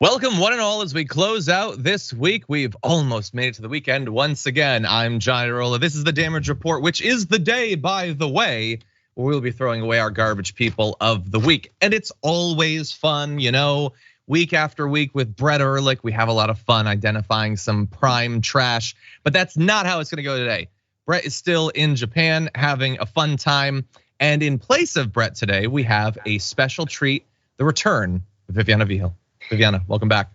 Welcome one and all as we close out this week. We've almost made it to the weekend once again. I'm John Irola. This is the Damage Report, which is the day, by the way, where we'll be throwing away our garbage people of the week. And it's always fun, week after week with Brett Ehrlich. We have a lot of fun identifying some prime trash, but that's not how it's gonna go today. Brett is still in Japan having a fun time. And in place of Brett today, we have a special treat, the return of Viviana Vigil. Viviana, welcome back.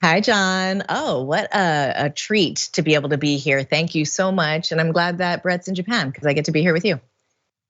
Hi, John. Oh, what a treat to be able to be here. Thank you so much. And I'm glad that Brett's in Japan because I get to be here with you.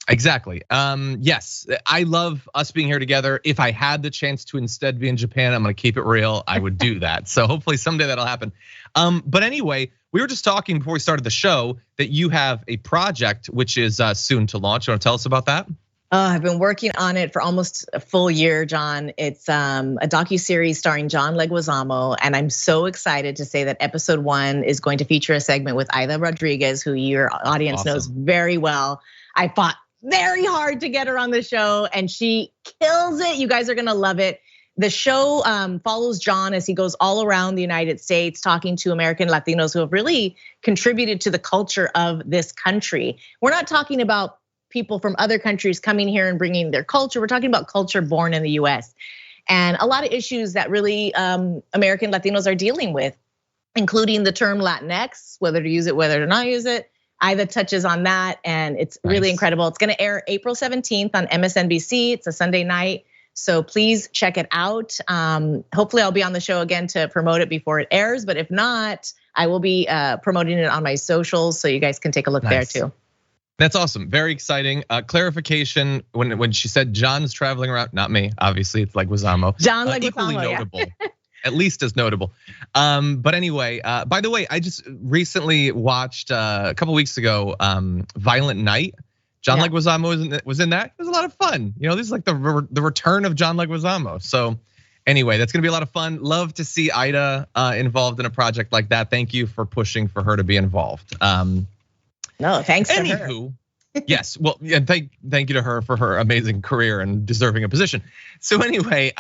Exactly. Yes, I love us being here together. If I had the chance to instead be in Japan, I'm gonna keep it real, I would do that. So hopefully someday that'll happen. But anyway, we were just talking before we started the show that you have a project which is soon to launch. You wanna tell us about that? I've been working on it for almost a full year, John. It's a docuseries starring John Leguizamo, and I'm so excited to say that episode 1 is going to feature a segment with Aida Rodriguez, who your audience knows very well. I fought very hard to get her on the show, and she kills it. You guys are gonna love it. The show follows John as he goes all around the United States talking to American Latinos who have really contributed to the culture of this country. We're not talking about people from other countries coming here and bringing their culture. We're talking about culture born in the US. And a lot of issues that really American Latinos are dealing with, including the term Latinx, whether to use it, whether to not use it. Aida touches on that, and it's really incredible. It's gonna air April 17th on MSNBC. It's a Sunday night, so please check it out. Hopefully I'll be on the show again to promote it before it airs, but if not, I will be promoting it on my socials, so you guys can take a look there too. That's awesome, very exciting. Clarification, when she said John's traveling around, not me, obviously it's Leguizamo. John Leguizamo, equally notable, at least as notable. But anyway, by the way, I just recently watched a couple weeks ago, Violent Night. John Leguizamo was in that. It was a lot of fun. This is like the return of John Leguizamo. So anyway, that's gonna be a lot of fun. Love to see Aida involved in a project like that. Thank you for pushing for her to be involved. No, thanks to her. Yes, well, yeah, thank you to her for her amazing career and deserving a position. So anyway,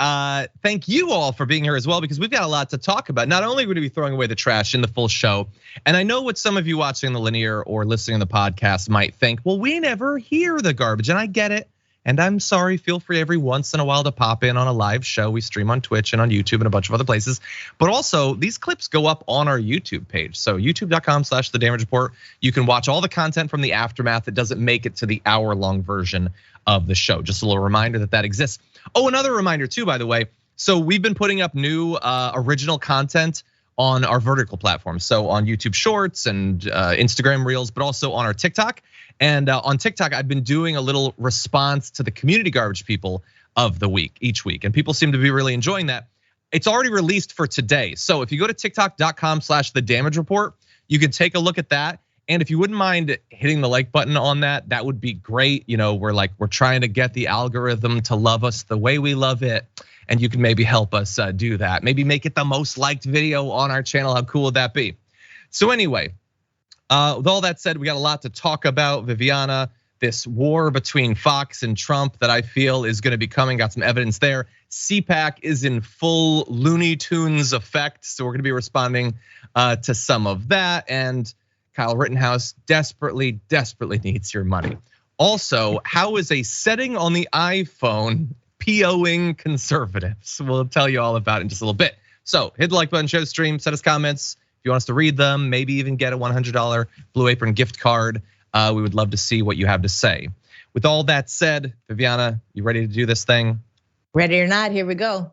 thank you all for being here as well, because we've got a lot to talk about. Not only are we gonna be throwing away the trash in the full show, and I know what some of you watching the linear or listening to the podcast might think, well, we never hear the garbage, and I get it. And I'm sorry, feel free every once in a while to pop in on a live show. We stream on Twitch and on YouTube and a bunch of other places. But also, these clips go up on our YouTube page. So youtube.com/The Damage Report. You can watch all the content from the aftermath that doesn't make it to the hour-long version of the show. Just a little reminder that exists. Oh, another reminder too, by the way. So we've been putting up new original content on our vertical platforms. So on YouTube Shorts and Instagram Reels, but also on our TikTok. And on TikTok, I've been doing a little response to the community garbage people of the week, each week. And people seem to be really enjoying that. It's already released for today. So if you go to tiktok.com/The Damage Report, you can take a look at that. And if you wouldn't mind hitting the like button on that, that would be great. We're trying to get the algorithm to love us the way we love it. And you can maybe help us do that. Maybe make it the most liked video on our channel. How cool would that be? So anyway, with all that said, we got a lot to talk about. Viviana, this war between Fox and Trump that I feel is gonna be coming, got some evidence there. CPAC is in full Looney Tunes effect, so we're gonna be responding to some of that. And Kyle Rittenhouse desperately needs your money. Also, how is a setting on the iPhone POing conservatives? We'll tell you all about it in just a little bit. So hit the like button, share the stream, send us comments. If you want us to read them, maybe even get a $100 Blue Apron gift card. We would love to see what you have to say. With all that said, Viviana, you ready to do this thing? Ready or not, here we go.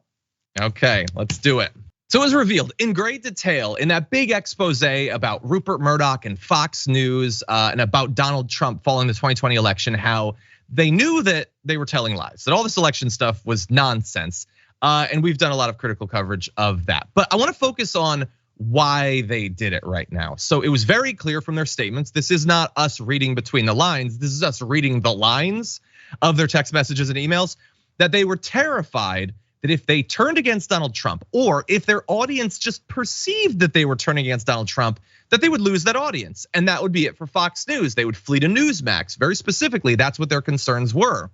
Okay, let's do it. So it was revealed in great detail in that big expose about Rupert Murdoch and Fox News and about Donald Trump following the 2020 election, how they knew that they were telling lies, that all this election stuff was nonsense. And we've done a lot of critical coverage of that. But I wanna focus on why they did it right now. So it was very clear from their statements. This is not us reading between the lines. This is us reading the lines of their text messages and emails, that they were terrified that if they turned against Donald Trump, or if their audience just perceived that they were turning against Donald Trump, that they would lose that audience. And that would be it for Fox News. They would flee to Newsmax. Very specifically, that's what their concerns were,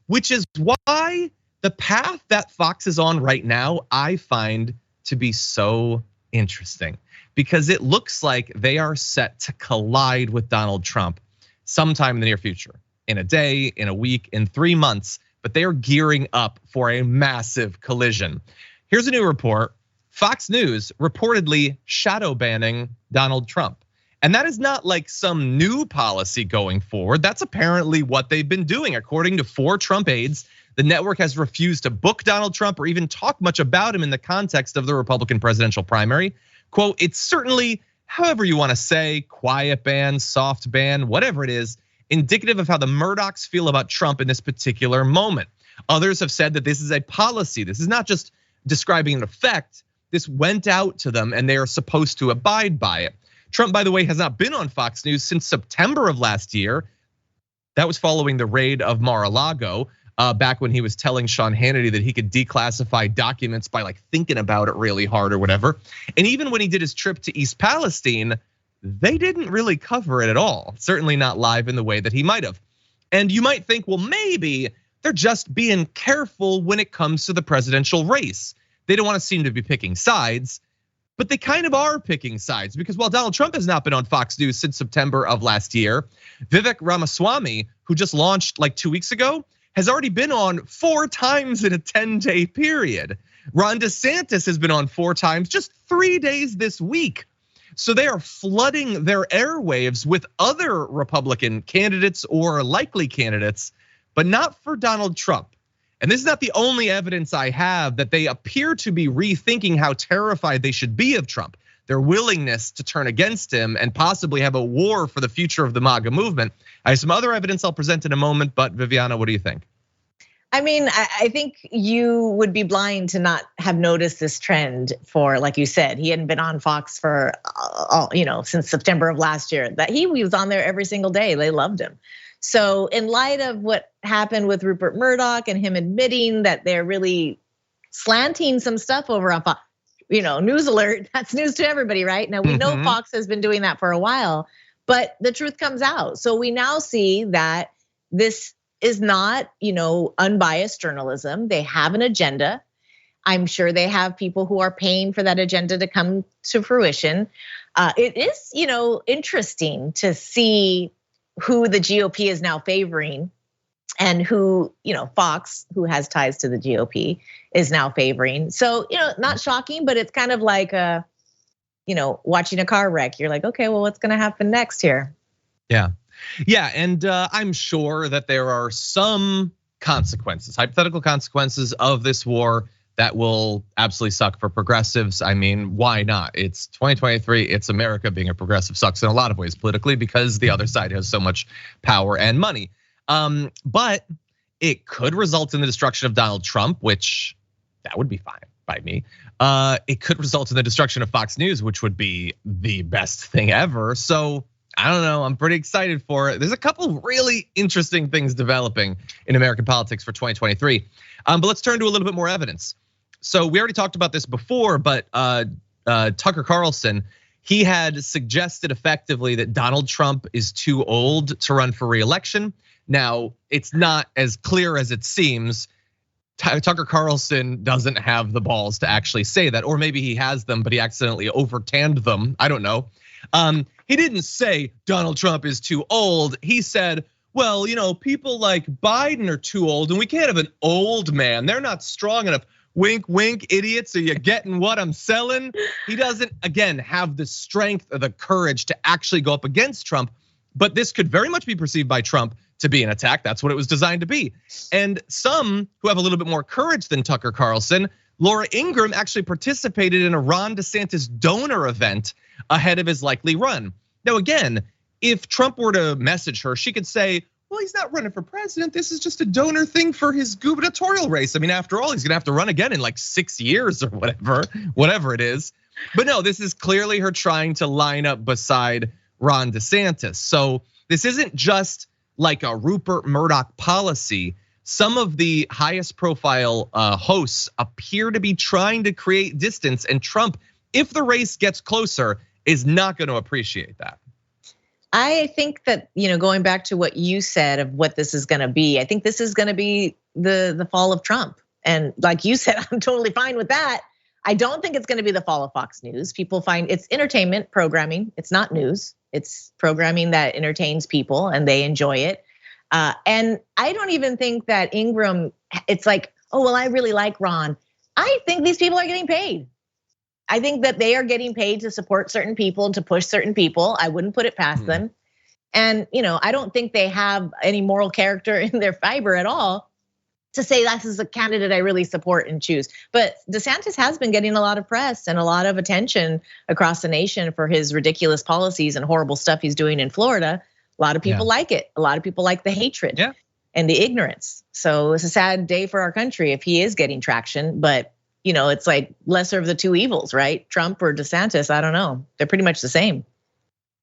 which is why the path that Fox is on right now, I find to be so interesting because it looks like they are set to collide with Donald Trump sometime in the near future, in a day, in a week, in 3 months, but they are gearing up for a massive collision. Here's a new report. Fox News reportedly shadow banning Donald Trump. And that is not like some new policy going forward. That's apparently what they've been doing. According to 4 Trump aides, the network has refused to book Donald Trump or even talk much about him in the context of the Republican presidential primary. Quote, it's certainly, however you want to say, quiet ban, soft ban, whatever it is, indicative of how the Murdochs feel about Trump in this particular moment. Others have said that this is a policy. This is not just describing an effect. This went out to them and they are supposed to abide by it. Trump, by the way, has not been on Fox News since September of last year. That was following the raid of Mar-a-Lago, back when he was telling Sean Hannity that he could declassify documents by like thinking about it really hard or whatever. And even when he did his trip to East Palestine, they didn't really cover it at all. Certainly not live in the way that he might have. And you might think, well, maybe they're just being careful when it comes to the presidential race. They don't want to seem to be picking sides. But they kind of are picking sides because while Donald Trump has not been on Fox News since September of last year, Vivek Ramaswamy, who just launched like 2 weeks ago, has already been on 4 times in a 10-day period. Ron DeSantis has been on 4 times just 3 days this week. So they are flooding their airwaves with other Republican candidates or likely candidates, but not for Donald Trump. And this is not the only evidence I have that they appear to be rethinking how terrified they should be of Trump, their willingness to turn against him and possibly have a war for the future of the MAGA movement. I have some other evidence I'll present in a moment, but Viviana, what do you think? I mean, I think you would be blind to not have noticed this trend for, like you said, he hadn't been on Fox for, since September of last year. That he was on there every single day. They loved him. So in light of what happened with Rupert Murdoch and him admitting that they're really slanting some stuff over on Fox, news alert, that's news to everybody, right? Now we know Fox has been doing that for a while, but the truth comes out. So we now see that this is not, unbiased journalism. They have an agenda. I'm sure they have people who are paying for that agenda to come to fruition. It is, interesting to see who the GOP is now favoring and who, Fox, who has ties to the GOP, is now favoring. So, not shocking, but it's kind of like, watching a car wreck. You're like, okay, well, what's gonna happen next here? Yeah, and I'm sure that there are some consequences, hypothetical consequences of this war that will absolutely suck for progressives. I mean, why not? It's 2023, it's America. Being a progressive sucks in a lot of ways politically because the other side has so much power and money. But it could result in the destruction of Donald Trump, which that would be fine by me. It could result in the destruction of Fox News, which would be the best thing ever. So I don't know, I'm pretty excited for it. There's a couple really interesting things developing in American politics for 2023. But let's turn to a little bit more evidence. So we already talked about this before, but Tucker Carlson, he had suggested effectively that Donald Trump is too old to run for re-election. Now, it's not as clear as it seems. Tucker Carlson doesn't have the balls to actually say that, or maybe he has them, but he accidentally overtanned them. I don't know. He didn't say Donald Trump is too old. He said, well, people like Biden are too old and we can't have an old man. They're not strong enough. Wink, wink, idiots. Are you getting what I'm selling? He doesn't, again, have the strength or the courage to actually go up against Trump. But this could very much be perceived by Trump to be an attack. That's what it was designed to be. And some who have a little bit more courage than Tucker Carlson, Laura Ingraham actually participated in a Ron DeSantis donor event ahead of his likely run. Now, again, if Trump were to message her, she could say, well, he's not running for president. This is just a donor thing for his gubernatorial race. I mean, after all, he's gonna have to run again in like 6 years or whatever it is. But no, this is clearly her trying to line up beside Ron DeSantis. So this isn't just like a Rupert Murdoch policy. Some of the highest profile hosts appear to be trying to create distance, and Trump, if the race gets closer, is not gonna appreciate that. I think that, going back to what you said of what this is gonna be, I think this is gonna be the fall of Trump. And like you said, I'm totally fine with that. I don't think it's going to be the fall of Fox News. People find it's entertainment programming. It's not news. It's programming that entertains people and they enjoy it. And I don't even think that Ingram, it's like, oh, well, I really like Ron. I think these people are getting paid. I think that they are getting paid to support certain people and to push certain people. I wouldn't put it past them. And I don't think they have any moral character in their fiber at all to say this is a candidate I really support and choose. But DeSantis has been getting a lot of press and a lot of attention across the nation for his ridiculous policies and horrible stuff he's doing in Florida. A lot of people like it. A lot of people like the hatred and the ignorance. So it's a sad day for our country if he is getting traction. But it's like lesser of the two evils, right? Trump or DeSantis, I don't know. They're pretty much the same.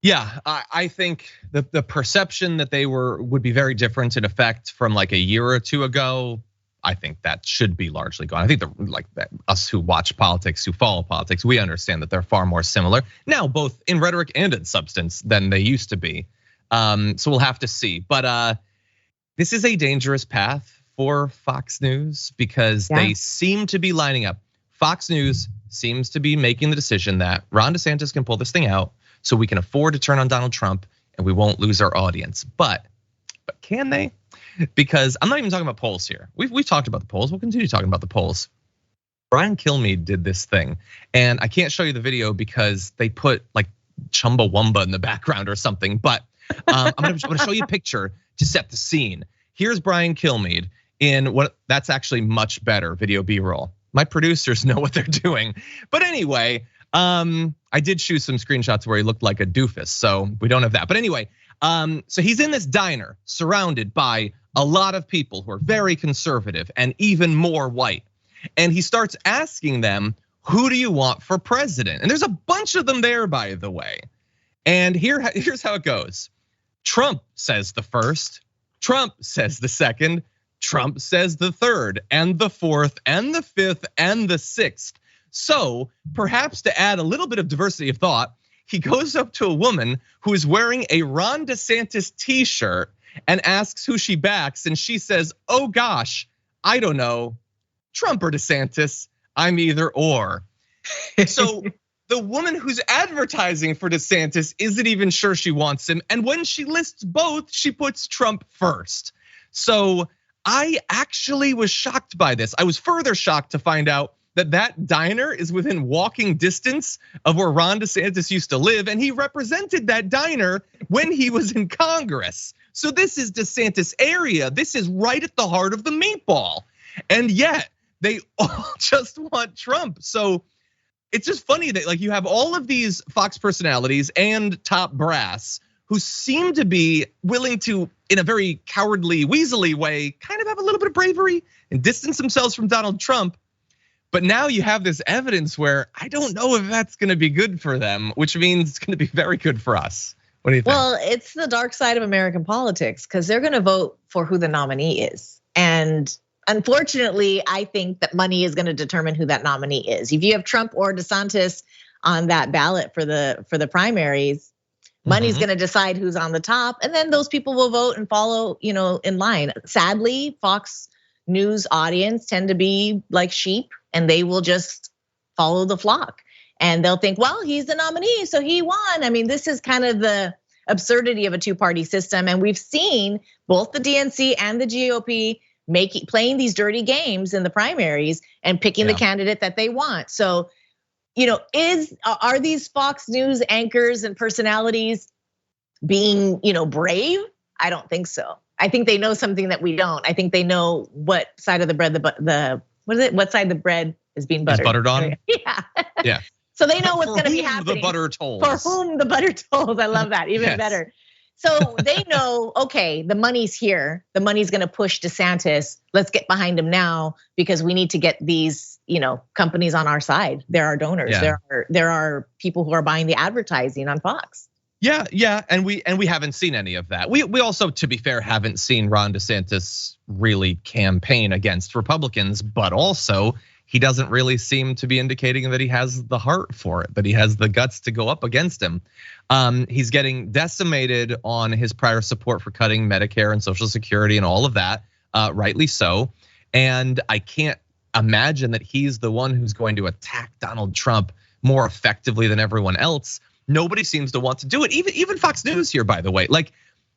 Yeah, I think the perception that they would be very different in effect from like a year or two ago. I think that should be largely gone. I think us who watch politics, who follow politics, we understand that they're far more similar now, both in rhetoric and in substance than they used to be. So we'll have to see. But this is a dangerous path for Fox News because they seem to be lining up. Fox News seems to be making the decision that Ron DeSantis can pull this thing out, so we can afford to turn on Donald Trump and we won't lose our audience. But can they? Because I'm not even talking about polls here. We've talked about the polls. We'll continue talking about the polls. Brian Kilmeade did this thing, and I can't show you the video because they put like Chumbawamba in the background or something. But I'm gonna show you a picture to set the scene. Here's Brian Kilmeade in what that's actually much better video B-roll. My producers know what they're doing. But anyway, I did shoot some screenshots where he looked like a doofus, so we don't have that. But anyway, so he's in this diner surrounded by a lot of people who are very conservative and even more white. And he starts asking them, who do you want for president? And there's a bunch of them there, by the way. And here's how it goes. Trump says the first, Trump says the second, Trump says the third, and the fourth, and the fifth, and the sixth. So perhaps to add a little bit of diversity of thought, he goes up to a woman who is wearing a Ron DeSantis t-shirt and asks who she backs. And she says, oh gosh, I don't know, Trump or DeSantis, I'm either or. So the woman who's advertising for DeSantis isn't even sure she wants him. And when she lists both, she puts Trump first. So I actually was shocked by this. I was further shocked to find out that diner is within walking distance of where Ron DeSantis used to live, and he represented that diner when he was in Congress. So this is DeSantis area. This is right at the heart of the meatball. And yet they all just want Trump. So it's just funny that like you have all of these Fox personalities and top brass who seem to be willing to, in a very cowardly, weaselly way, kind of have a little bit of bravery and distance themselves from Donald Trump. But now you have this evidence where I don't know if that's gonna be good for them, which means it's gonna be very good for us. What do you think? Well, it's the dark side of American politics because they're gonna vote for who the nominee is. And unfortunately, I think that money is gonna determine who that nominee is. If you have Trump or DeSantis on that ballot for the primaries, money's gonna decide who's on the top, and then those people will vote and follow, in line. Sadly, Fox News audience tend to be like sheep, and they will just follow the flock. And they'll think, well, he's the nominee, so he won. I mean, this is kind of the absurdity of a two-party system. And we've seen both the DNC and the GOP playing these dirty games in the primaries and picking the candidate that they want. So, are these Fox News anchors and personalities being, brave? I don't think so. I think they know something that we don't. I think they know what side of the bread what side the bread is being buttered. Is buttered on? Yeah. So they know what's going to be happening. The butter tolls. For whom the butter tolls. I love that. Even better. So they know, okay, the money's here. The money's going to push DeSantis. Let's get behind him now because we need to get these, companies on our side. There are donors. Yeah. There are people who are buying the advertising on Fox. Yeah, and we haven't seen any of that. We also, to be fair, haven't seen Ron DeSantis really campaign against Republicans, but also he doesn't really seem to be indicating that he has the heart for it, that he has the guts to go up against him. He's getting decimated on his prior support for cutting Medicare and Social Security and all of that, rightly so. And I can't imagine that he's the one who's going to attack Donald Trump more effectively than everyone else. Nobody seems to want to do it. Even Fox News here, by the way, like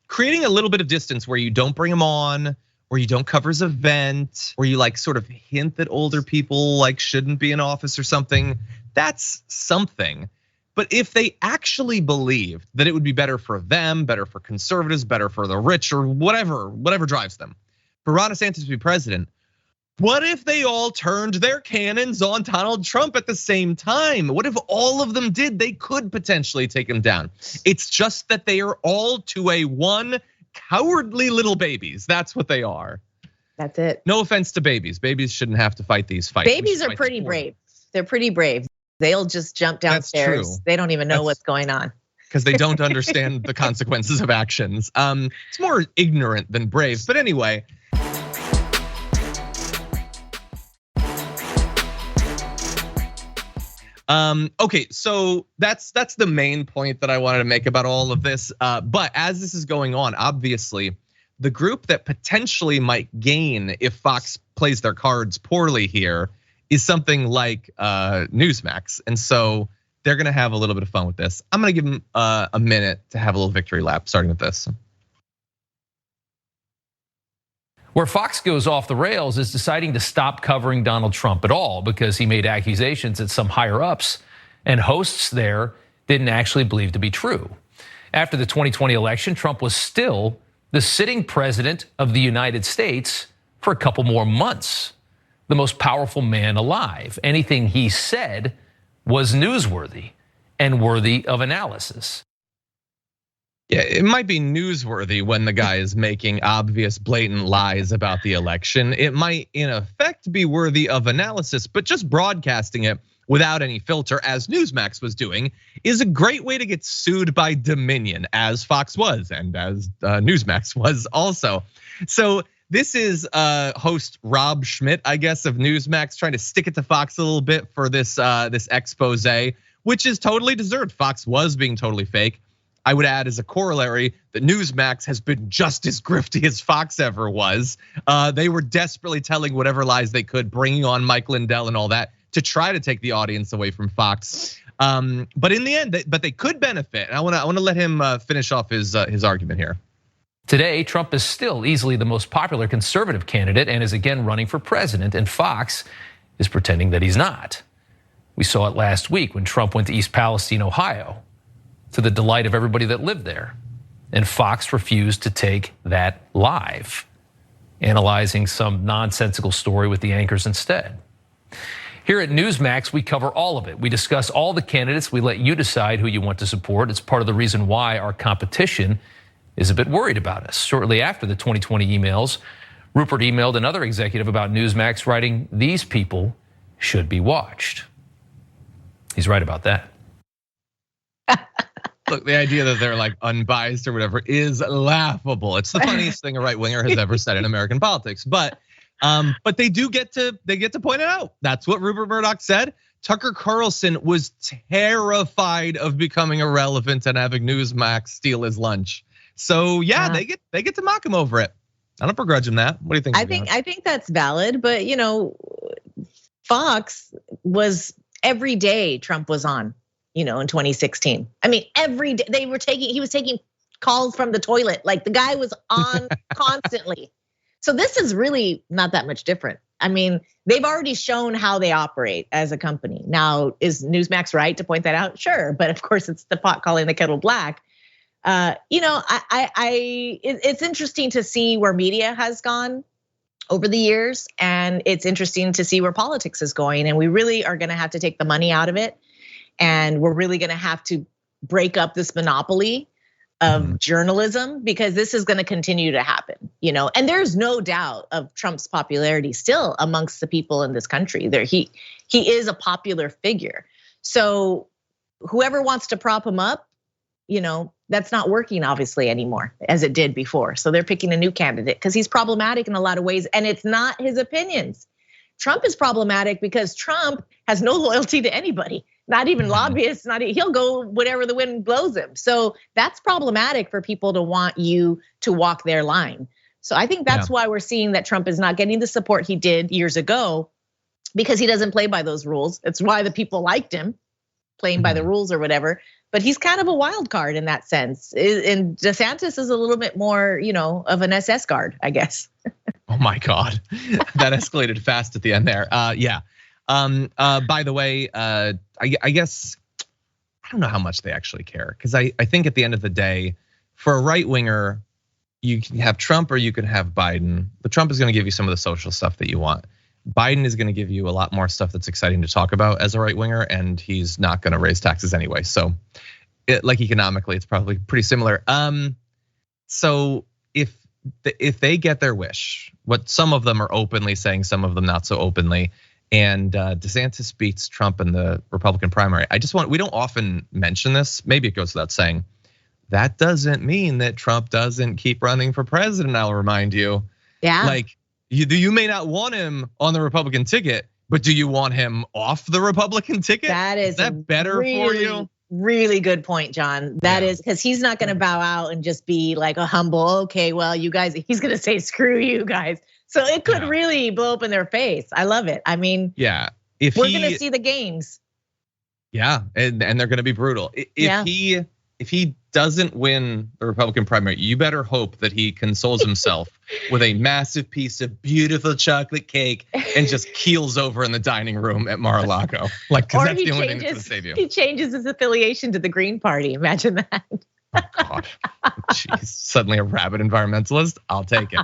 creating a little bit of distance where you don't bring him on, where you don't cover his event, where you like sort of hint that older people like shouldn't be in office or something. That's something. But if they actually believed that it would be better for them, better for conservatives, better for the rich, or whatever drives them, for Ron DeSantis to be president, what if they all turned their cannons on Donald Trump at the same time? What if all of them did? They could potentially take him down. It's just that they are all to a one cowardly little babies. That's what they are. That's it. No offense to babies. Babies shouldn't have to fight these fights. Babies are pretty brave. They're pretty brave. They'll just jump downstairs. They don't even know what's going on. Because they don't understand the consequences of actions. It's more ignorant than brave. But anyway. Okay, so that's the main point that I wanted to make about all of this. But as this is going on, obviously, the group that potentially might gain if Fox plays their cards poorly here is something like Newsmax. And so they're gonna have a little bit of fun with this. I'm gonna give them a minute to have a little victory lap, starting with this. Where Fox goes off the rails is deciding to stop covering Donald Trump at all because he made accusations that some higher ups and hosts there didn't actually believe to be true. After the 2020 election, Trump was still the sitting president of the United States for a couple more months, the most powerful man alive. Anything he said was newsworthy and worthy of analysis. Yeah, it might be newsworthy when the guy is making obvious, blatant lies about the election. It might, in effect, be worthy of analysis, but just broadcasting it without any filter, as Newsmax was doing, is a great way to get sued by Dominion, as Fox was, and as Newsmax was also. So this is host Rob Schmidt, I guess, of Newsmax, trying to stick it to Fox a little bit for this expose, which is totally deserved. Fox was being totally fake. I would add as a corollary that Newsmax has been just as grifty as Fox ever was. They were desperately telling whatever lies they could, bringing on Mike Lindell and all that to try to take the audience away from Fox. But in the end, they could benefit. And I want to let him finish off his argument here. Today, Trump is still easily the most popular conservative candidate and is again running for president, and Fox is pretending that he's not. We saw it last week when Trump went to East Palestine, Ohio, to the delight of everybody that lived there. And Fox refused to take that live, analyzing some nonsensical story with the anchors instead. Here at Newsmax, we cover all of it. We discuss all the candidates. We let you decide who you want to support. It's part of the reason why our competition is a bit worried about us. Shortly after the 2020 emails, Rupert emailed another executive about Newsmax, writing, "These people should be watched." He's right about that. Look, the idea that they're like unbiased or whatever is laughable. It's the funniest thing a right winger has ever said in American politics. But they get to point it out. That's what Rupert Murdoch said. Tucker Carlson was terrified of becoming irrelevant and having Newsmax steal his lunch. So yeah, they get to mock him over it. I don't begrudge him that. What do you think? I think that's valid, but Fox was every day Trump was on. In 2016. I mean, every day he was taking calls from the toilet. Like the guy was on constantly. So this is really not that much different. I mean, they've already shown how they operate as a company. Now, is Newsmax right to point that out? Sure, but of course it's the pot calling the kettle black. It's interesting to see where media has gone over the years, and it's interesting to see where politics is going. And we really are gonna have to take the money out of it. And we're really gonna have to break up this monopoly of journalism, because this is gonna continue to happen, And there's no doubt of Trump's popularity still amongst the people in this country. He is a popular figure. So whoever wants to prop him up, that's not working obviously anymore as it did before. So they're picking a new candidate because he's problematic in a lot of ways, and it's not his opinions. Trump is problematic because Trump has no loyalty to anybody. Not even lobbyists, he'll go whatever the wind blows him. So that's problematic for people to want you to walk their line. So I think that's why we're seeing that Trump is not getting the support he did years ago. because he doesn't play by those rules. It's why the people liked him, playing by the rules or whatever. But he's kind of a wild card in that sense. And DeSantis is a little bit more, of an SS guard, I guess. Oh my God, that escalated fast at the end there. Yeah. By the way, I guess I don't know how much they actually care, because I think at the end of the day, for a right winger, you can have Trump or you can have Biden. But Trump is going to give you some of the social stuff that you want. Biden is going to give you a lot more stuff that's exciting to talk about as a right winger, and he's not going to raise taxes anyway. So, like economically, it's probably pretty similar. So if they get their wish, what some of them are openly saying, some of them not so openly, and DeSantis beats Trump in the Republican primary, we don't often mention this. Maybe it goes without saying. That doesn't mean that Trump doesn't keep running for president. I'll remind you. Yeah. Like, you may not want him on the Republican ticket, but do you want him off the Republican ticket? Is that better for you? Really good point, John. That is, because he's not going to bow out and just be like a humble, okay, well, you guys, he's going to say, screw you guys. So it could really blow up in their face. I love it. I mean, yeah, we're going to see the games. Yeah, and they're going to be brutal. If he doesn't win the Republican primary, you better hope that he consoles himself with a massive piece of beautiful chocolate cake and just keels over in the dining room at Mar-a-Lago. Like, because that's the only thing that's gonna save you. He changes his affiliation to the Green Party. Imagine that. Oh God, jeez, suddenly a rabid environmentalist. I'll take it.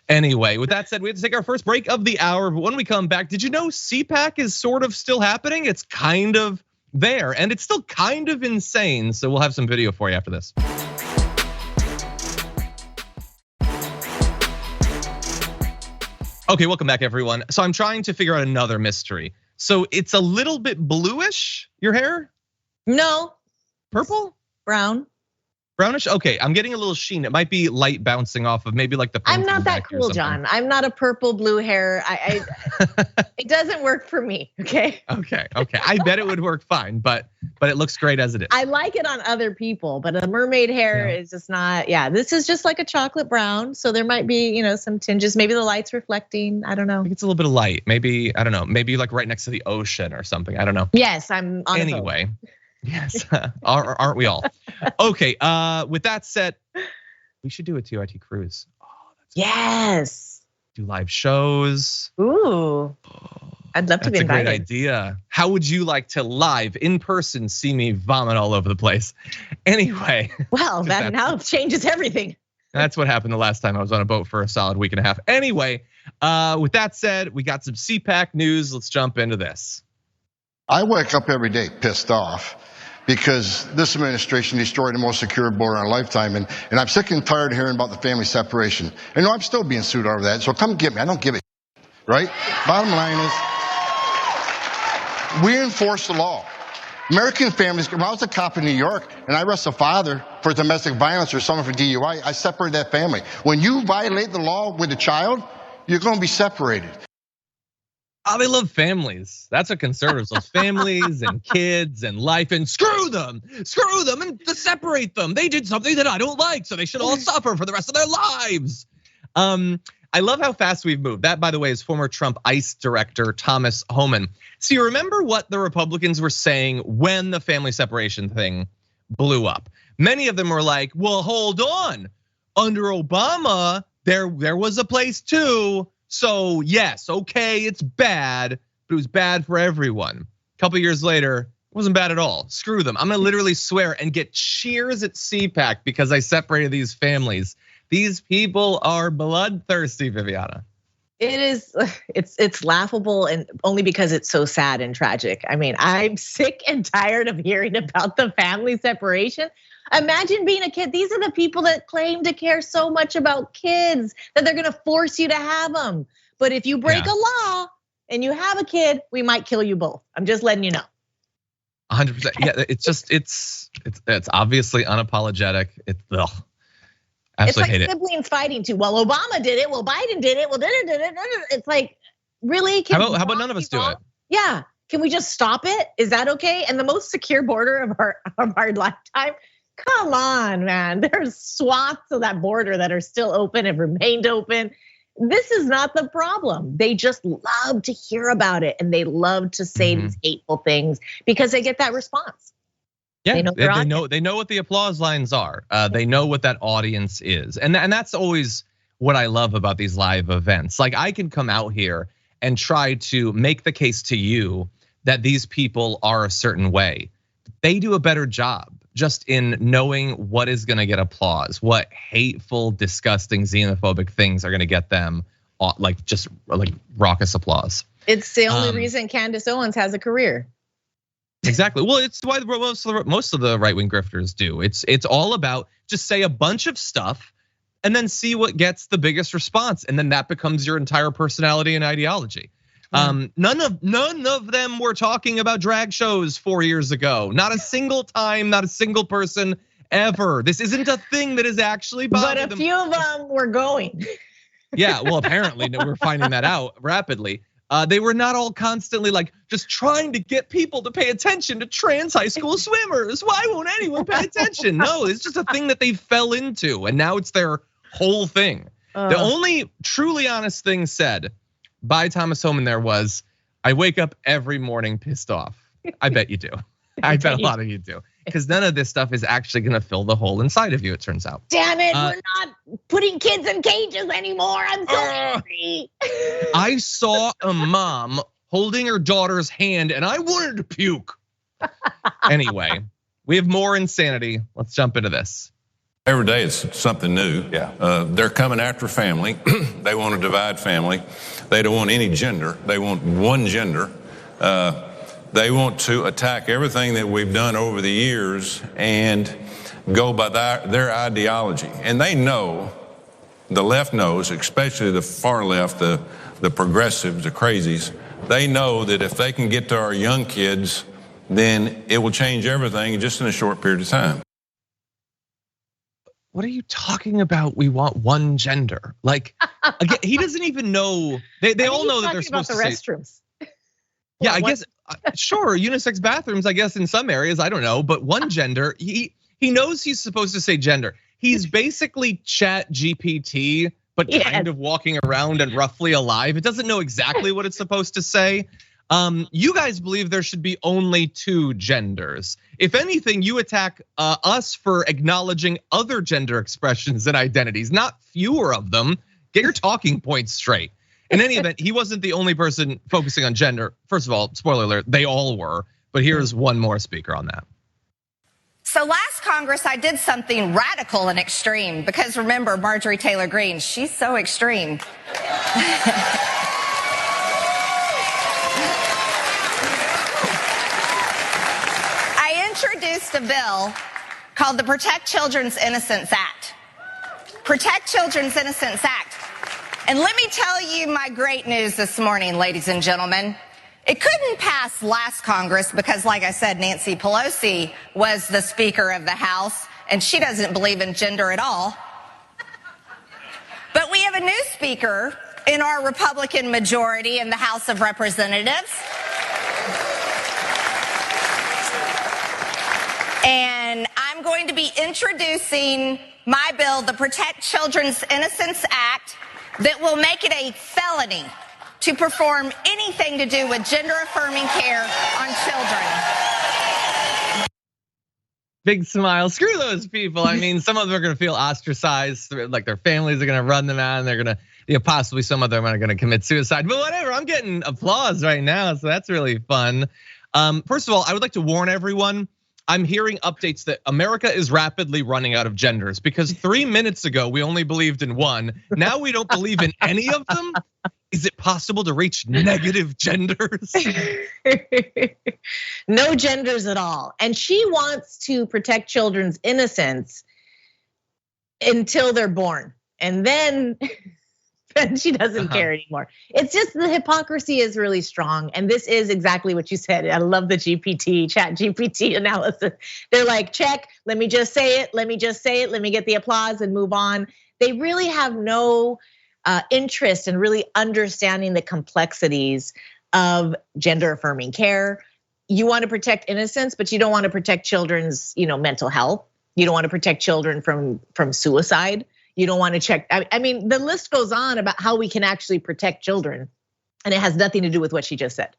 Anyway, with that said, we have to take our first break of the hour. But when we come back, did you know CPAC is sort of still happening? It's kind of there, and it's still kind of insane. So we'll have some video for you after this. Okay, welcome back, everyone. So I'm trying to figure out another mystery. So it's a little bit bluish, your hair? No. Purple? Brown. Brownish? Okay, I'm getting a little sheen. It might be light bouncing off of maybe like the. I'm not that cool, John. I'm not a purple blue hair. It doesn't work for me. Okay. Okay. I bet it would work fine, but it looks great as it is. I like it on other people, but a mermaid hair is just not. Yeah, this is just like a chocolate brown, so there might be some tinges. Maybe the light's reflecting. I don't know. It's a little bit of light. Maybe I don't know. Maybe like right next to the ocean or something. I don't know. Yes, I'm on. Anyway. Yes, aren't we all? Okay, with that said, we should do a TYT cruise. Oh, yes. Do live shows. Ooh, I'd love to be invited. That's a great idea. How would you like to live in person see me vomit all over the place? Anyway. Well, that now changes everything. That's what happened the last time I was on a boat for a solid week and a half. Anyway, with that said, we got some CPAC news. Let's jump into this. I wake up every day pissed off because this administration destroyed the most secure border in our lifetime. And I'm sick and tired of hearing about the family separation. And I'm still being sued over that. So come get me. I don't give a shit, right? Bottom line is we enforce the law. American families, when I was a cop in New York and I arrest a father for domestic violence or someone for DUI, I separate that family. When you violate the law with a child, you're going to be separated. Oh, they love families. That's what conservatives love, families and kids and life, and screw them and separate them. They did something that I don't like, so they should all suffer for the rest of their lives. I love how fast we've moved. That, by the way, is former Trump ICE director Thomas Homan. So you remember what the Republicans were saying when the family separation thing blew up? Many of them were like, well, hold on. Under Obama, there was a place too. So yes, okay, it's bad, but it was bad for everyone. A couple years later, it wasn't bad at all. Screw them. I'm gonna literally swear and get cheers at CPAC because I separated these families. These people are bloodthirsty, Viviana. It is, it's laughable, and only because it's so sad and tragic. I mean, I'm sick and tired of hearing about the family separation. Imagine being a kid. These are the people that claim to care so much about kids that they're gonna force you to have them. But if you break a law and you have a kid, we might kill you both. I'm just letting you know. 100%. Yeah, it's obviously unapologetic. It's like siblings fighting too. Well, Obama did it. Well, Biden did it. Well, it's like, really? How about none of us do it? Yeah. Can we just stop it? Is that okay? And the most secure border of our lifetime. Come on, man. There's swaths of that border that are still open, have remained open. This is not the problem. They just love to hear about it, and they love to say these hateful things because they get that response. Yeah, they know what the applause lines are. They know what that audience is, and that's always what I love about these live events. Like, I can come out here and try to make the case to you that these people are a certain way. They do a better job just in knowing what is gonna get applause, what hateful, disgusting, xenophobic things are gonna get them like raucous applause. It's the only reason Candace Owens has a career. Exactly. Well, it's why most of the right-wing grifters do. It's all about just say a bunch of stuff and then see what gets the biggest response, and then that becomes your entire personality and ideology. None of them were talking about drag shows 4 years ago. Not a single time, not a single person ever. This isn't a thing that is actually bothering them. But a few of them were going. Yeah, well, apparently we're finding that out rapidly. They were not all constantly like just trying to get people to pay attention to trans high school swimmers. Why won't anyone pay attention? No, it's just a thing that they fell into, and now it's their whole thing. The only truly honest thing said by Thomas Homan there was, I wake up every morning pissed off. I bet you do. I bet a lot of you do. Because none of this stuff is actually gonna fill the hole inside of you, it turns out. Damn it, we're not putting kids in cages anymore. I'm so angry. I saw a mom holding her daughter's hand and I wanted to puke. Anyway, we have more insanity. Let's jump into this. Every day it's something new. Yeah. They're coming after family. They want to divide family. They don't want any gender. They want one gender. They want to attack everything that we've done over the years and go by their ideology. And they know, the left knows, especially the far left, the progressives, the crazies, they know that if they can get to our young kids, then it will change everything just in a short period of time. What are you talking about? We want one gender. Like, again, he doesn't even know. They all know that they're supposed to say. Restrooms. Yeah, I guess, sure, unisex bathrooms, I guess in some areas, I don't know, but one gender, he knows he's supposed to say gender. He's basically Chat GPT, but kind of walking around and roughly alive. It doesn't know exactly what it's supposed to say. You guys believe there should be only two genders. If anything, you attack us for acknowledging other gender expressions and identities, not fewer of them. Get your talking points straight. In any event, he wasn't the only person focusing on gender. First of all, spoiler alert, they all were, but here's one more speaker on that. So last Congress, I did something radical and extreme because remember, Marjorie Taylor Greene, she's so extreme. I introduced a bill called the Protect Children's Innocence Act. Protect Children's Innocence Act. And let me tell you my great news this morning, ladies and gentlemen. It couldn't pass last Congress because, like I said, Nancy Pelosi was the Speaker of the House, and she doesn't believe in gender at all. But we have a new Speaker in our Republican majority in the House of Representatives. And I'm going to be introducing my bill, the Protect Children's Innocence Act, that will make it a felony to perform anything to do with gender-affirming care on children. Big smile. Screw those people. I mean, some of them are going to feel ostracized, like their families are going to run them out, and they're going to, possibly some of them are going to commit suicide. But whatever, I'm getting applause right now, so that's really fun. First of all, I would like to warn everyone. I'm hearing updates that America is rapidly running out of genders because 3 minutes ago we only believed in one. Now we don't believe in any of them. Is it possible to reach negative genders? No genders at all. And she wants to protect children's innocence until they're born. And then she doesn't care anymore. It's just the hypocrisy is really strong. And this is exactly what you said. I love the Chat GPT analysis. They're like, check, let me just say it. Let me just say it. Let me get the applause and move on. They really have no interest in really understanding the complexities of gender affirming care. You want to protect innocence, but you don't want to protect children's, mental health. You don't want to protect children from suicide. You don't want to check. I mean, the list goes on about how we can actually protect children, and it has nothing to do with what she just said.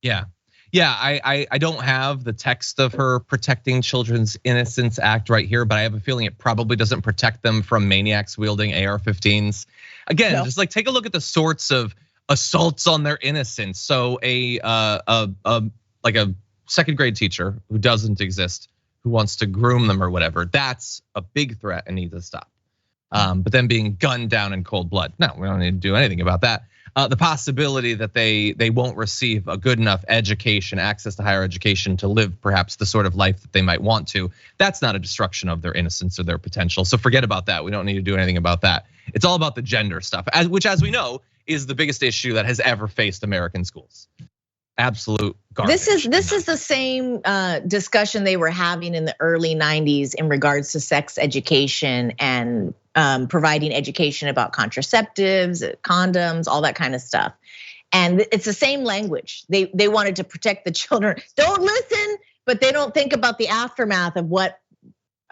Yeah. I don't have the text of her Protecting Children's Innocence Act right here, but I have a feeling it probably doesn't protect them from maniacs wielding AR-15s. Again, just like take a look at the sorts of assaults on their innocence. So like a second grade teacher who doesn't exist, who wants to groom them or whatever, that's a big threat and needs to stop. But then being gunned down in cold blood, no, we don't need to do anything about that. The possibility that they won't receive a good enough education, access to higher education to live perhaps the sort of life that they might want to, that's not a destruction of their innocence or their potential. So forget about that. We don't need to do anything about that. It's all about the gender stuff, which as we know is the biggest issue that has ever faced American schools. Absolute garbage. This is the same discussion they were having in the early 90s in regards to sex education and providing education about contraceptives, condoms, all that kind of stuff. And it's the same language. They wanted to protect the children. Don't listen, but they don't think about the aftermath of what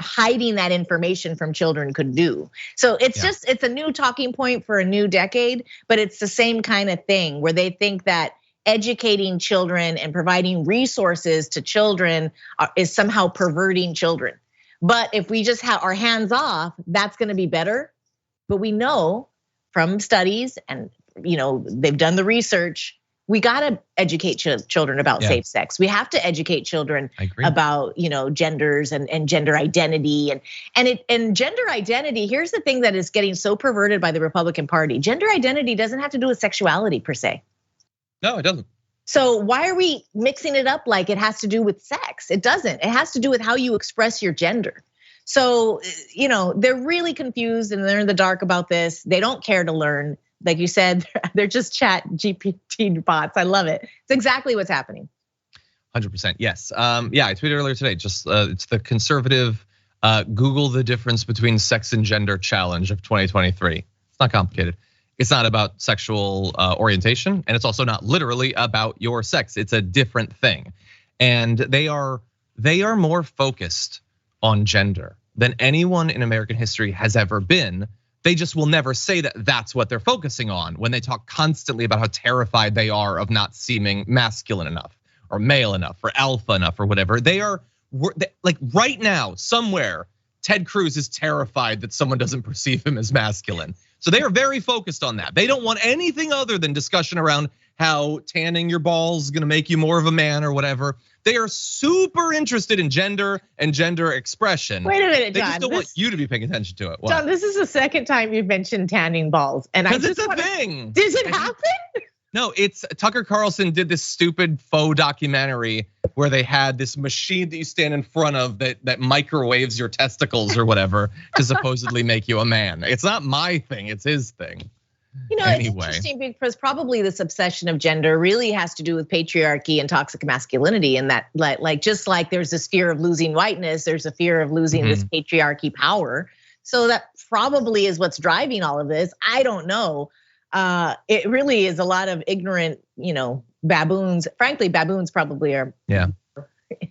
hiding that information from children could do. So it's a new talking point for a new decade, but it's the same kind of thing where they think that educating children and providing resources to children is somehow perverting children. But if we just have our hands off, that's gonna be better. But we know from studies and they've done the research, we gotta educate children about safe sex. We have to educate children about genders and gender identity and gender identity. Here's the thing that is getting so perverted by the Republican Party. Gender identity doesn't have to do with sexuality per se. No, it doesn't. So why are we mixing it up like it has to do with sex? It doesn't. It has to do with how you express your gender. So, they're really confused and they're in the dark about this. They don't care to learn. Like you said, they're just chat GPT bots. I love it. It's exactly what's happening. 100%, yes. I tweeted earlier today, just it's the conservative Google the difference between sex and gender challenge of 2023. It's not complicated. It's not about sexual orientation, and it's also not literally about your sex. It's a different thing. And they are more focused on gender than anyone in American history has ever been. They just will never say that that's what they're focusing on when they talk constantly about how terrified they are of not seeming masculine enough or male enough or alpha enough or whatever. They are like right now somewhere, Ted Cruz is terrified that someone doesn't perceive him as masculine. So they are very focused on that. They don't want anything other than discussion around how tanning your balls is gonna make you more of a man or whatever. They are super interested in gender and gender expression. Wait a minute, John. They just don't want you to be paying attention to it. What? John, this is the second time you've mentioned tanning balls. And it's a thing. Does it happen? No, it's Tucker Carlson did this stupid faux documentary where they had this machine that you stand in front of that microwaves your testicles or whatever to supposedly make you a man. It's not my thing, it's his thing. Anyway. It's interesting because probably this obsession of gender really has to do with patriarchy and toxic masculinity, and that like just like there's this fear of losing whiteness, there's a fear of losing this patriarchy power. So that probably is what's driving all of this. I don't know. It really is a lot of ignorant, baboons. Frankly, baboons probably are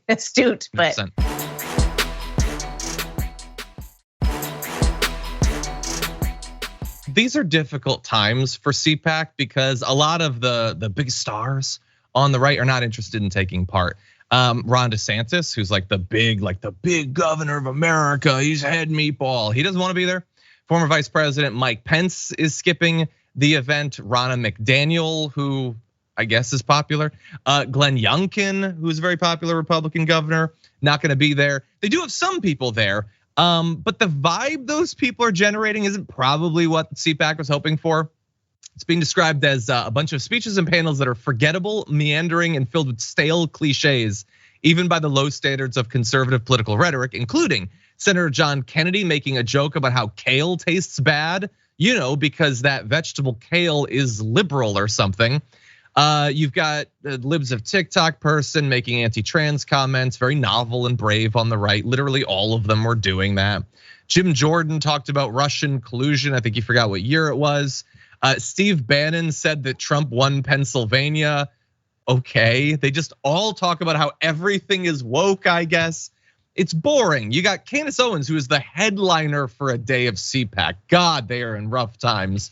astute, but 100%. These are difficult times for CPAC because a lot of the big stars on the right are not interested in taking part. Ron DeSantis, who's like the big governor of America, he's head meatball. He doesn't want to be there. Former Vice President Mike Pence is skipping the event. Ronna McDaniel, who I guess is popular. Glenn Youngkin, who's a very popular Republican governor, not gonna be there. They do have some people there, but the vibe those people are generating isn't probably what CPAC was hoping for. It's being described as a bunch of speeches and panels that are forgettable, meandering, and filled with stale cliches, even by the low standards of conservative political rhetoric, including Senator John Kennedy making a joke about how kale tastes bad, because that vegetable kale is liberal or something. You've got the Libs of TikTok person making anti-trans comments, very novel and brave on the right. Literally all of them were doing that. Jim Jordan talked about Russian collusion. I think he forgot what year it was. Steve Bannon said that Trump won Pennsylvania. Okay, they just all talk about how everything is woke, I guess. It's boring. You got Candace Owens, who is the headliner for a day of CPAC. God, they are in rough times.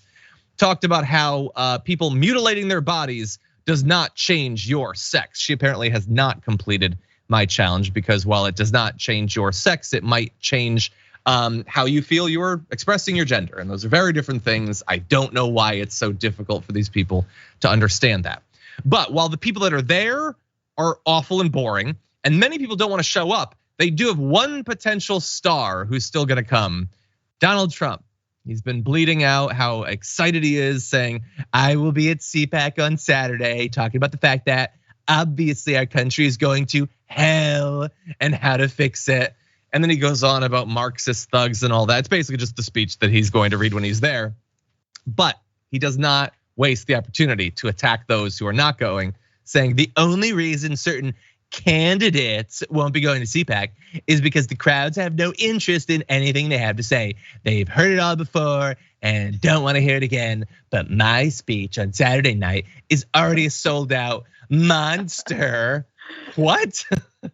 Talked about how people mutilating their bodies does not change your sex. She apparently has not completed my challenge because while it does not change your sex, it might change how you feel you're expressing your gender. And those are very different things. I don't know why it's so difficult for these people to understand that. But while the people that are there are awful and boring, and many people don't want to show up, they do have one potential star who's still gonna come, Donald Trump. He's been bleeding out how excited he is, saying, I will be at CPAC on Saturday, talking about the fact that obviously our country is going to hell and how to fix it. And then he goes on about Marxist thugs and all that. It's basically just the speech that he's going to read when he's there. But he does not waste the opportunity to attack those who are not going, saying the only reason certain candidates won't be going to CPAC is because the crowds have no interest in anything they have to say. They've heard it all before and don't want to hear it again. But my speech on Saturday night is already a sold out monster. What?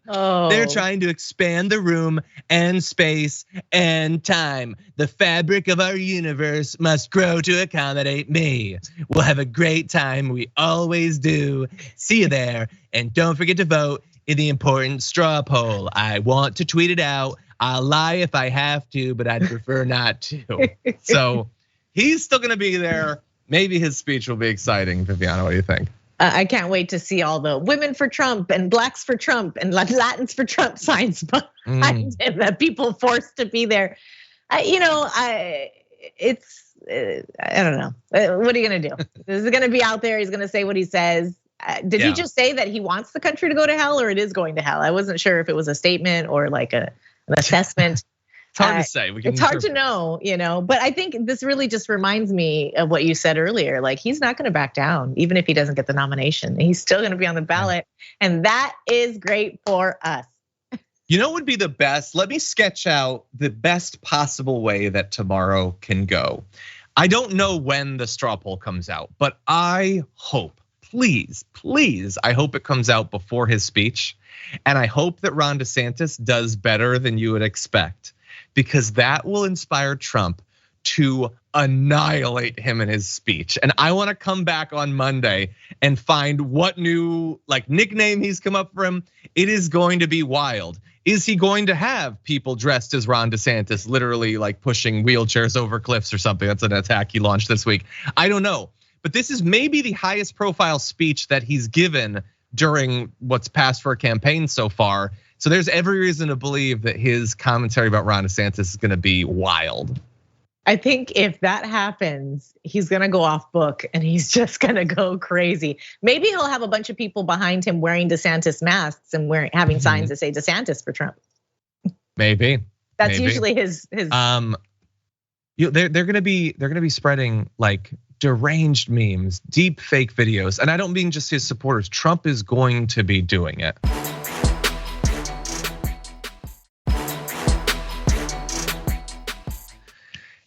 Oh. They're trying to expand the room and space and time. The fabric of our universe must grow to accommodate me. We'll have a great time. We always do. See you there. And don't forget to vote in the important straw poll. I want to tweet it out. I'll lie if I have to, but I'd prefer not to. So he's still gonna be there. Maybe his speech will be exciting. Viviana, what do you think? I can't wait to see all the women for Trump and blacks for Trump and Latins for Trump signs behind him, that people forced to be there. I don't know. What are you gonna do? This is gonna be out there. He's gonna say what he says. Did he just say that he wants the country to go to hell, or it is going to hell? I wasn't sure if it was a statement or like an assessment. It's hard to say. It's hard to know, but I think this really just reminds me of what you said earlier. Like, he's not gonna back down, even if he doesn't get the nomination. He's still gonna be on the ballot, and that is great for us. You know what would be the best? Let me sketch out the best possible way that tomorrow can go. I don't know when the straw poll comes out, but I hope, please, I hope it comes out before his speech. And I hope that Ron DeSantis does better than you would expect, because that will inspire Trump to annihilate him in his speech. And I want to come back on Monday and find what new nickname he's come up for him. It is going to be wild. Is he going to have people dressed as Ron DeSantis, literally like pushing wheelchairs over cliffs or something? That's an attack he launched this week. I don't know. But this is maybe the highest profile speech that he's given during what's passed for a campaign so far. So there's every reason to believe that his commentary about Ron DeSantis is gonna be wild. I think if that happens, he's gonna go off book and he's just gonna go crazy. Maybe he'll have a bunch of people behind him wearing DeSantis masks and having signs that say DeSantis for Trump. Maybe. That's usually his. They're gonna be spreading like deranged memes, deep fake videos, and I don't mean just his supporters. Trump is going to be doing it.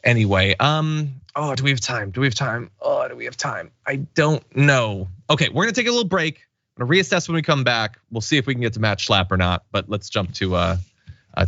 Anyway, do we have time? I don't know. Okay, we're gonna take a little break. I'm gonna reassess when we come back. We'll see if we can get to Matt Schlapp or not, but let's jump to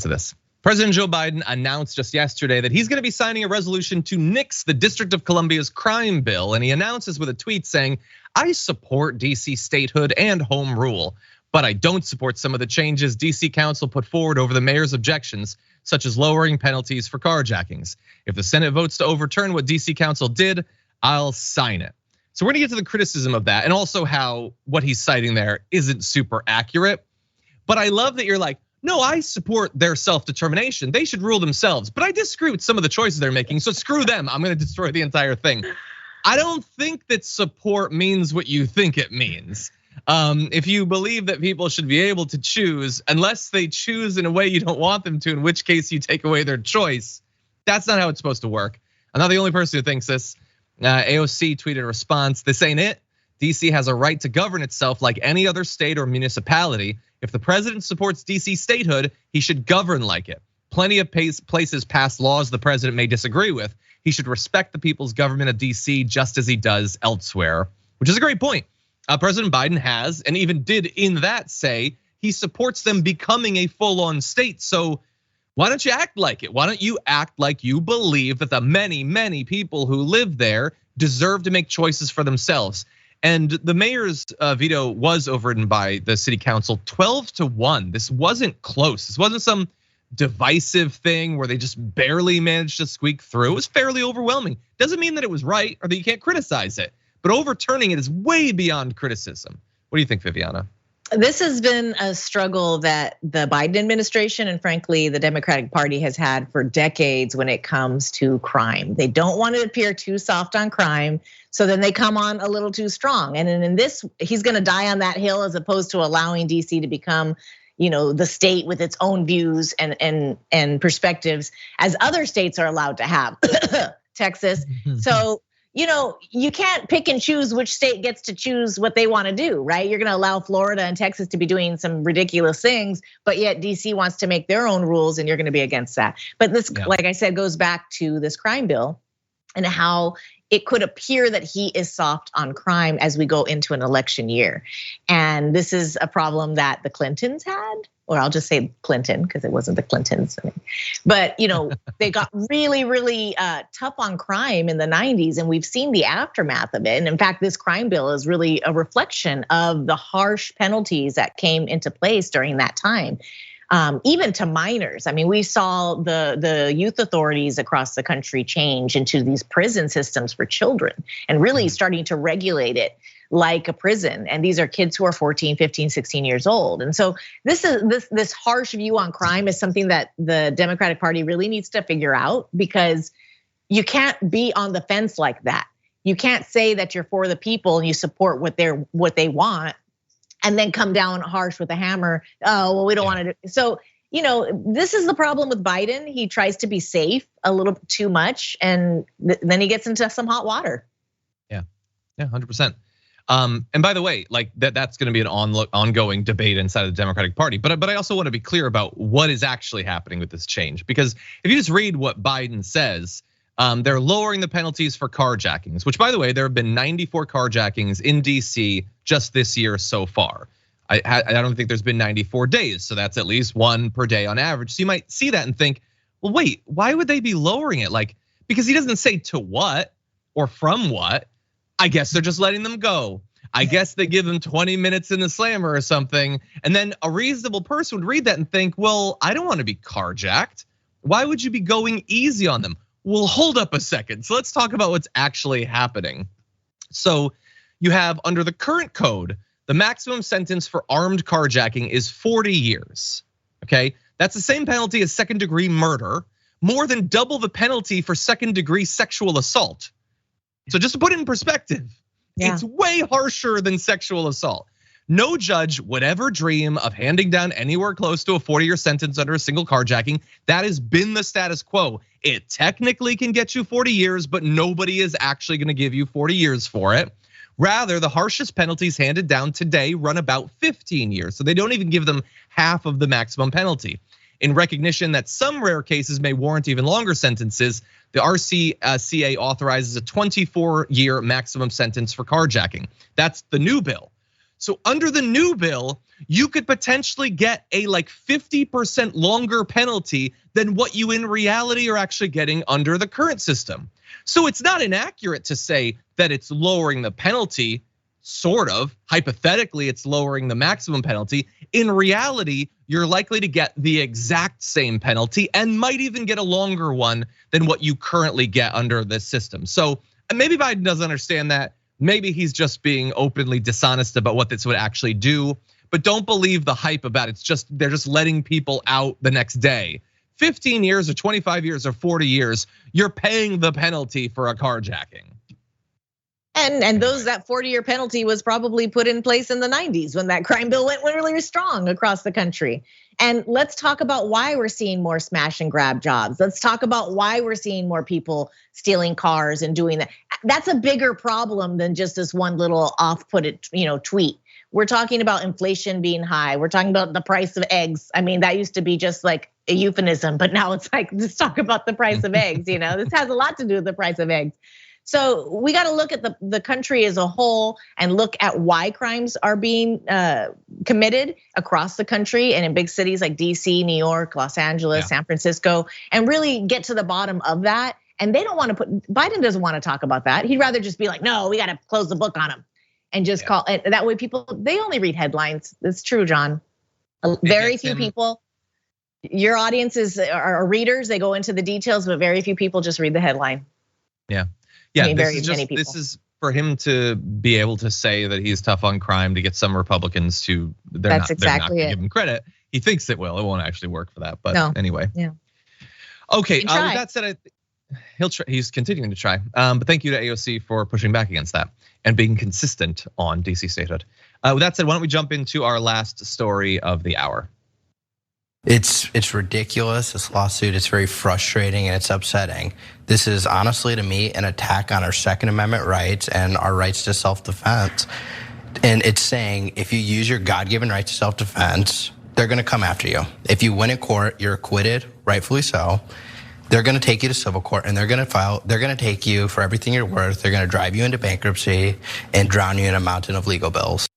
this. President Joe Biden announced just yesterday that he's gonna be signing a resolution to nix the District of Columbia's crime bill. And he announces with a tweet saying, I support DC statehood and home rule, but I don't support some of the changes DC Council put forward over the mayor's objections, such as lowering penalties for carjackings. If the Senate votes to overturn what DC Council did, I'll sign it. So we're gonna get to the criticism of that, and also how what he's citing there isn't super accurate. But I love that you're like, no, I support their self-determination. They should rule themselves. But I disagree with some of the choices they're making, so screw them. I'm gonna destroy the entire thing. I don't think that support means what you think it means. If you believe that people should be able to choose, unless they choose in a way you don't want them to, in which case you take away their choice, that's not how it's supposed to work. I'm not the only person who thinks this. AOC tweeted a response, this ain't it. DC has a right to govern itself like any other state or municipality. If the president supports DC statehood, he should govern like it. Plenty of places pass laws the president may disagree with. He should respect the people's government of DC just as he does elsewhere, which is a great point. President Biden has, and even did in that say, he supports them becoming a full-on state. So why don't you act like it? Why don't you act like you believe that the many, many people who live there deserve to make choices for themselves? And the mayor's veto was overridden by the city council 12-1. This wasn't close. This wasn't some divisive thing where they just barely managed to squeak through. It was fairly overwhelming. Doesn't mean that it was right or that you can't criticize it, but overturning it is way beyond criticism. What do you think, Viviana? This has been a struggle that the Biden administration and frankly, the Democratic Party has had for decades when it comes to crime. They don't want to appear too soft on crime, so then they come on a little too strong. And in this, he's gonna die on that hill as opposed to allowing DC to become, the state with its own views and perspectives as other states are allowed to have, Texas. So, you can't pick and choose which state gets to choose what they want to do, right? You're going to allow Florida and Texas to be doing some ridiculous things, but yet DC wants to make their own rules and you're going to be against that. But this, like I said, goes back to this crime bill and how it could appear that he is soft on crime as we go into an election year. And this is a problem that the Clintons had, or I'll just say Clinton because it wasn't the Clintons. But they got really, really tough on crime in the 90s, and we've seen the aftermath of it. And in fact, this crime bill is really a reflection of the harsh penalties that came into place during that time. Even to minors. I mean, we saw the youth authorities across the country change into these prison systems for children and really starting to regulate it like a prison. And these are kids who are 14, 15, 16 years old. And so this harsh view on crime is something that the Democratic Party really needs to figure out, because you can't be on the fence like that. You can't say that you're for the people and you support what they want, and then come down harsh with a hammer. Oh, well, we don't want to do. So, this is the problem with Biden. He tries to be safe a little too much, and then he gets into some hot water. Yeah, 100%. And by the way, like that's going to be an ongoing debate inside of the Democratic Party. But I also want to be clear about what is actually happening with this change, because if you just read what Biden says, they're lowering the penalties for carjackings, which, by the way, there have been 94 carjackings in DC just this year so far. I don't think there's been 94 days, so that's at least one per day on average. So you might see that and think, well, wait, why would they be lowering it? Because he doesn't say to what or from what. I guess they're just letting them go. I guess they give them 20 minutes in the slammer or something. And then a reasonable person would read that and think, well, I don't want to be carjacked. Why would you be going easy on them? Well, hold up a second. So let's talk about what's actually happening. So you have, under the current code, the maximum sentence for armed carjacking is 40 years, okay? That's the same penalty as second-degree murder, more than double the penalty for second-degree sexual assault. So just to put it in perspective, it's way harsher than sexual assault. No judge would ever dream of handing down anywhere close to a 40-year sentence under a single carjacking. That has been the status quo. It technically can get you 40 years, but nobody is actually gonna give you 40 years for it. Rather, the harshest penalties handed down today run about 15 years. So they don't even give them half of the maximum penalty. In recognition that some rare cases may warrant even longer sentences, the RCCA authorizes a 24-year maximum sentence for carjacking. That's the new bill. So under the new bill, you could potentially get a 50% longer penalty than what you in reality are actually getting under the current system. So it's not inaccurate to say that it's lowering the penalty, sort of. Hypothetically, it's lowering the maximum penalty. In reality, you're likely to get the exact same penalty and might even get a longer one than what you currently get under this system. So maybe Biden doesn't understand that. Maybe he's just being openly dishonest about what this would actually do, but don't believe the hype about it. They're just letting people out the next day. 15 years or 25 years or 40 years, you're paying the penalty for a carjacking. And that 40-year penalty was probably put in place in the 90s when that crime bill went really strong across the country. And let's talk about why we're seeing more smash and grab jobs. Let's talk about why we're seeing more people stealing cars and doing that. That's a bigger problem than just this one little off-put tweet. We're talking about inflation being high. We're talking about the price of eggs. I mean, that used to be just like a euphemism, but now it's like, let's talk about the price of eggs. This has a lot to do with the price of eggs. So we got to look at the country as a whole and look at why crimes are being committed across the country and in big cities like DC, New York, Los Angeles, San Francisco, and really get to the bottom of that. And they don't want to Biden doesn't want to talk about that. He'd rather just be like, no, we got to close the book on him and just call it. That way they only read headlines. It's true, John. Very few people, your audiences are readers. They go into the details, but very few people just read the headline. Yeah. I mean, this is for him to be able to say that he's tough on crime to get some Republicans to, they're not gonna give him credit. He thinks it will. It won't actually work for that, but anyway. Yeah. Okay, with that said, he'll try, he's continuing to try. But thank you to AOC for pushing back against that and being consistent on DC statehood. With that said, why don't we jump into our last story of the hour? It's ridiculous, this lawsuit. It's very frustrating and it's upsetting. This is honestly, to me, an attack on our Second Amendment rights and our rights to self-defense. And it's saying if you use your God-given right to self-defense, they're gonna come after you. If you win in court, you're acquitted, rightfully so. They're gonna take you to civil court and they're gonna take you for everything you're worth. They're gonna drive you into bankruptcy and drown you in a mountain of legal bills.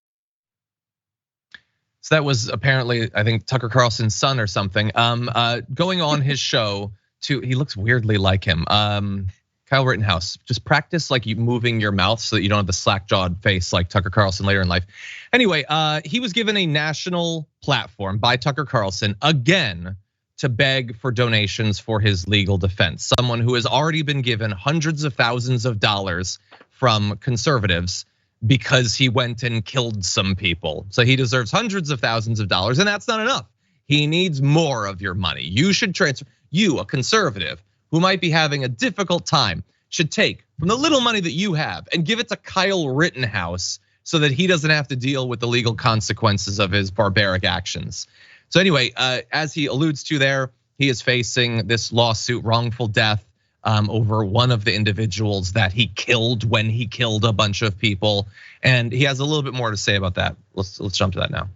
So that was apparently, I think, Tucker Carlson's son or something, going on his show he looks weirdly like him. Kyle Rittenhouse, just practice like you moving your mouth so that you don't have the slack-jawed face like Tucker Carlson later in life. Anyway, he was given a national platform by Tucker Carlson again to beg for donations for his legal defense. Someone who has already been given hundreds of thousands of dollars from conservatives because he went and killed some people. So he deserves hundreds of thousands of dollars, and that's not enough. He needs more of your money. You should transfer, you, a conservative who might be having a difficult time, should take from the little money that you have and give it to Kyle Rittenhouse so that he doesn't have to deal with the legal consequences of his barbaric actions. So anyway, as he alludes to there, he is facing this lawsuit, wrongful death, over one of the individuals that he killed when he killed a bunch of people. And he has a little bit more to say about that. Let's jump to that now.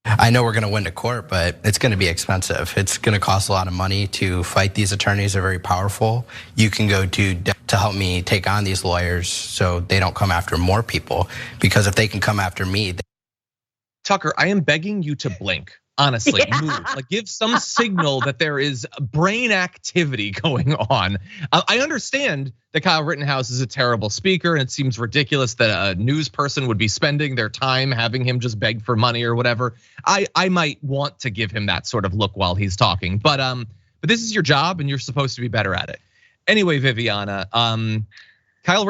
I know we're gonna win to court, but it's gonna be expensive. It's gonna cost a lot of money to fight these attorneys. They're very powerful. You can go to help me take on these lawyers so they don't come after more people, because if they can come after me. Tucker, I am begging you to blink. Honestly, move, like give some signal that there is brain activity going on. I understand that Kyle Rittenhouse is a terrible speaker and it seems ridiculous that a news person would be spending their time having him just beg for money or whatever. I might want to give him that sort of look while he's talking, but this is your job and you're supposed to be better at it. Anyway, Viviana, Kyle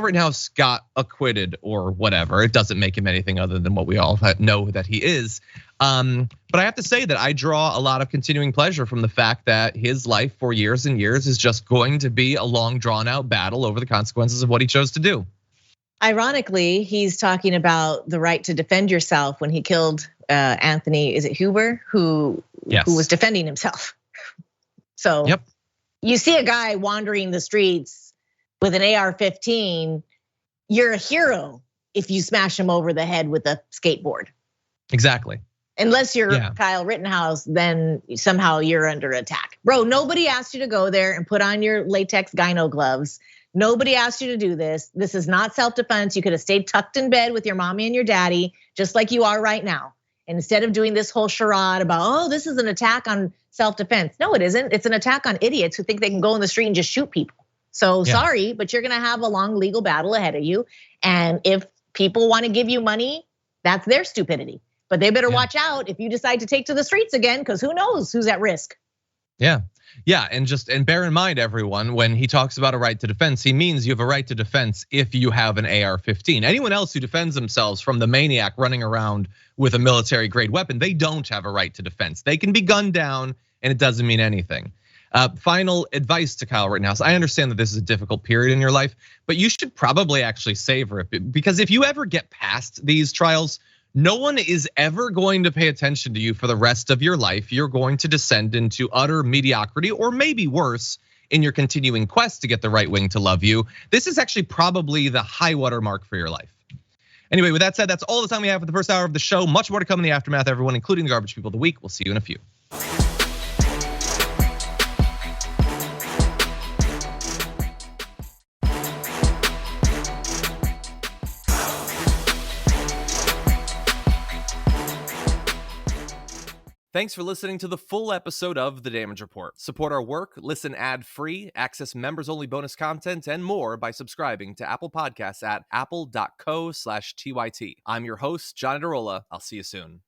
Rittenhouse got acquitted or whatever. It doesn't make him anything other than what we all know that he is. But I have to say that I draw a lot of continuing pleasure from the fact that his life for years and years is just going to be a long drawn out battle over the consequences of what he chose to do. Ironically, he's talking about the right to defend yourself when he killed Anthony, is it Huber, who was defending himself. So you see a guy wandering the streets with an AR-15, you're a hero if you smash him over the head with a skateboard. Exactly. Unless you're Kyle Rittenhouse, then somehow you're under attack. Bro, nobody asked you to go there and put on your latex gyno gloves. Nobody asked you to do this. This is not self-defense. You could have stayed tucked in bed with your mommy and your daddy, just like you are right now. And instead of doing this whole charade about, this is an attack on self-defense. No, it isn't. It's an attack on idiots who think they can go in the street and just shoot people. So sorry, but you're gonna have a long legal battle ahead of you. And if people wanna give you money, that's their stupidity. But they better watch out if you decide to take to the streets again, because who knows who's at risk. Yeah, and bear in mind, everyone, when he talks about a right to defense, he means you have a right to defense if you have an AR-15. Anyone else who defends themselves from the maniac running around with a military grade weapon, they don't have a right to defense. They can be gunned down and it doesn't mean anything. Final advice to Kyle Rittenhouse. I understand that this is a difficult period in your life, but you should probably actually savor it, because if you ever get past these trials, no one is ever going to pay attention to you for the rest of your life. You're going to descend into utter mediocrity, or maybe worse, in your continuing quest to get the right wing to love you. This is actually probably the high water mark for your life. Anyway, with that said, that's all the time we have for the first hour of the show. Much more to come in the aftermath, everyone, including the garbage people of the week. We'll see you in a few. Thanks for listening to the full episode of The Damage Report. Support our work, listen ad-free, access members-only bonus content, and more by subscribing to Apple Podcasts at apple.co/TYT. I'm your host, John Adarola. I'll see you soon.